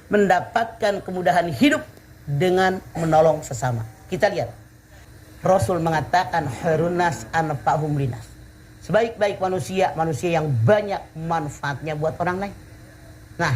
mendapatkan kemudahan hidup dengan menolong sesama. Kita lihat, Rasul mengatakan khairun-nas anfa'uhum linnas. Sebaik-baik manusia, manusia yang banyak manfaatnya buat orang lain. Nah,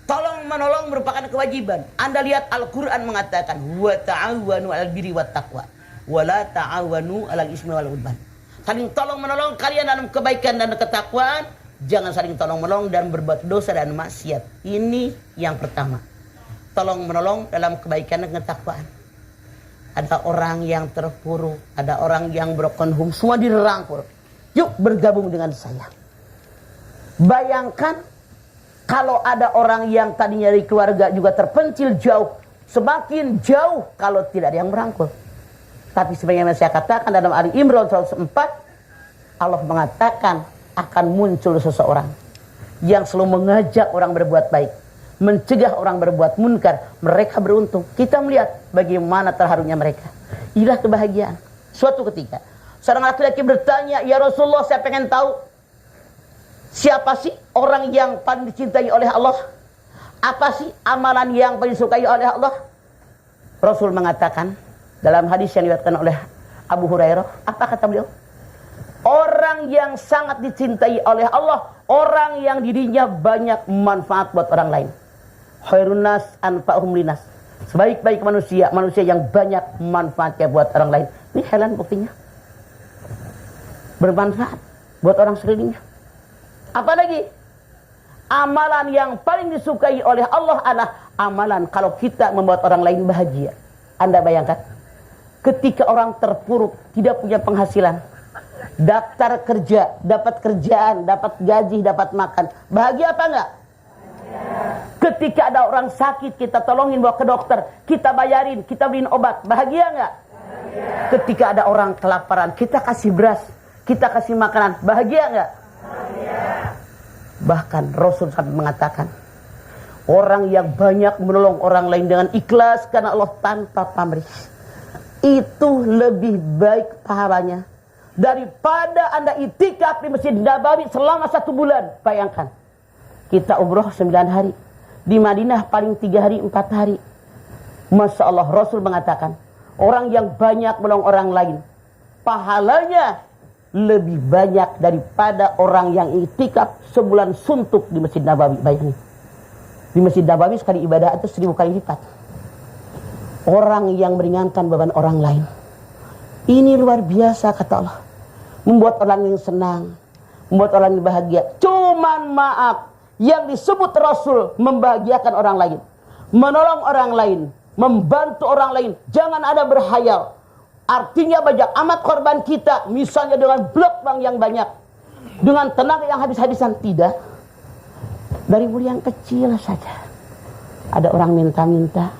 tolong menolong merupakan kewajiban. Anda lihat Al-Quran mengatakan wa ta'awanu 'alal birri wat taqwa wa la ta'awanu 'alal ismi wal 'udwan. Saling tolong menolong kalian dalam kebaikan dan ketakwaan, jangan saling tolong menolong dan berbuat dosa dan maksiat. Ini yang pertama. Tolong menolong dalam kebaikan dan ketakwaan. Ada orang yang terpuruk, ada orang yang broken home, semua dirangkul. Yuk bergabung dengan saya. Bayangkan kalau ada orang yang tadinya dari keluarga juga terpencil jauh, semakin jauh kalau tidak ada yang merangkul. Tapi sebagaimana saya katakan dalam Ali Imran 104, Allah mengatakan akan muncul seseorang yang selalu mengajak orang berbuat baik, mencegah orang berbuat munkar. Mereka beruntung. Kita melihat bagaimana terharunya mereka. Inilah kebahagiaan. Suatu ketika seorang laki-laki bertanya, "Ya Rasulullah, saya pengen tahu siapa sih orang yang paling dicintai oleh Allah? Apa sih amalan yang paling disukai oleh Allah?" Rasul mengatakan dalam hadis yang diriwayatkan oleh Abu Hurairah, apa kata beliau? Orang yang sangat dicintai oleh Allah, orang yang dirinya banyak manfaat buat orang lain. Khairun-nas anfa'uhum linnas. Sebaik-baik manusia, manusia yang banyak manfaatnya buat orang lain. Ini helan buktinya. Bermanfaat buat orang sekelilingnya. Apalagi amalan yang paling disukai oleh Allah adalah amalan kalau kita membuat orang lain bahagia. Anda bayangkan, ketika orang terpuruk, tidak punya penghasilan, daftar kerja, dapat kerjaan, dapat gaji, dapat makan, bahagia apa enggak? Ketika ada orang sakit, kita tolongin bawa ke dokter, kita bayarin, kita beliin obat, bahagia enggak? Ketika ada orang kelaparan, kita kasih beras, kita kasih makanan, bahagia enggak? Bahkan Rasul sampai mengatakan, orang yang banyak menolong orang lain dengan ikhlas karena Allah tanpa pamrih, itu lebih baik pahalanya daripada Anda itikaf di Masjid Nabawi selama 1 bulan. Bayangkan, kita umroh 9 hari, di Madinah paling 3 hari 4 hari. Masya Allah, Rasul mengatakan, orang yang banyak menolong orang lain, pahalanya lebih banyak daripada orang yang itikaf sebulan suntuk di Masjid Nabawi. Bayangin, di Masjid Nabawi sekali ibadah itu 1000 kali lipat. Orang yang meringankan beban orang lain, ini luar biasa kata Allah. Membuat orang yang senang, membuat orang yang bahagia. Cuman maaf, yang disebut Rasul membahagiakan orang lain, menolong orang lain, membantu orang lain. Jangan ada berhayal. Artinya banyak amat korban kita, misalnya dengan blok bank yang banyak, dengan tenaga yang habis-habisan. Tidak. Dari mulai yang kecil saja. Ada orang minta-minta,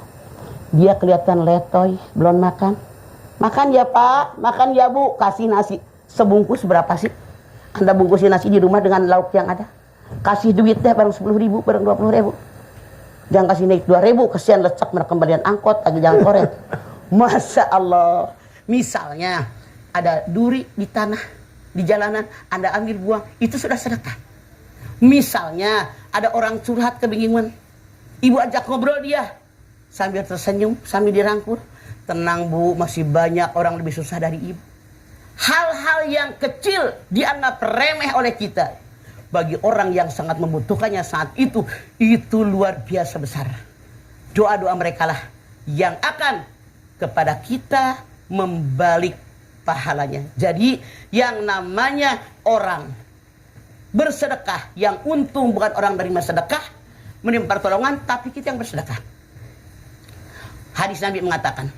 dia kelihatan letoy, belum makan. Makan ya Pak, makan ya Bu, kasih nasi. Sebungkus berapa sih? Anda bungkusin nasi di rumah dengan lauk yang ada. Kasih duit deh, barang 10.000, barang 20.000. Jangan kasih naik 2.000, kesian lecak kembalian angkot, lagi jalan koret. Masya Allah. Misalnya ada duri di tanah, di jalanan, Anda ambil buang, itu sudah sedekah. Misalnya ada orang curhat kebingungan, ibu ajak ngobrol dia, sambil tersenyum, sambil dirangkul, tenang Bu, masih banyak orang lebih susah dari ibu. Hal-hal yang kecil dianggap remeh oleh kita, bagi orang yang sangat membutuhkannya saat itu luar biasa besar. Doa-doa mereka lah yang akan kepada kita membalik pahalanya. Jadi yang namanya orang bersedekah, yang untung bukan orang menerima sedekah, menerima pertolongan, tapi kita yang bersedekah. Hadis Nabi mengatakan,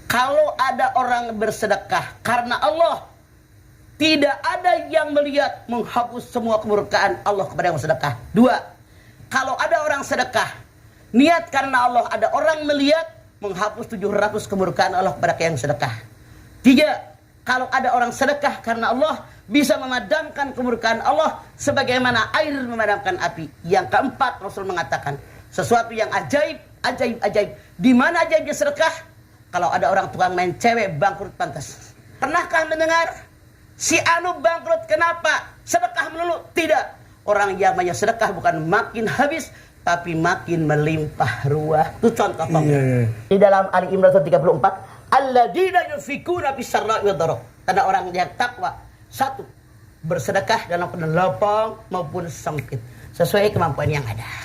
kalau ada orang bersedekah karena Allah, tidak ada yang melihat menghapus semua kemurkaan Allah kepada yang bersedekah. 2, kalau ada orang sedekah niat karena Allah, ada orang melihat menghapus 700 kemurkaan Allah kepada yang sedekah. 3, kalau ada orang sedekah karena Allah, bisa memadamkan kemurkaan Allah sebagaimana air memadamkan api. Yang keempat, Rasul mengatakan sesuatu yang ajaib. Di mana ajaibnya sedekah? Kalau ada orang tukang main cewek bangkrut pantas. Pernahkah mendengar si anu bangkrut kenapa? Sedekah melulu? Tidak. Orang yang banyak sedekah bukan makin habis, tapi makin melimpah ruah. Itu contoh konkret. Di dalam Ali Imran 34, alladzina yunfikuna fis-sarra'i wad-dharra. Tanda orang yang takwa. Satu, bersedekah dalam keadaan lapang maupun sempit, sesuai kemampuan yang ada.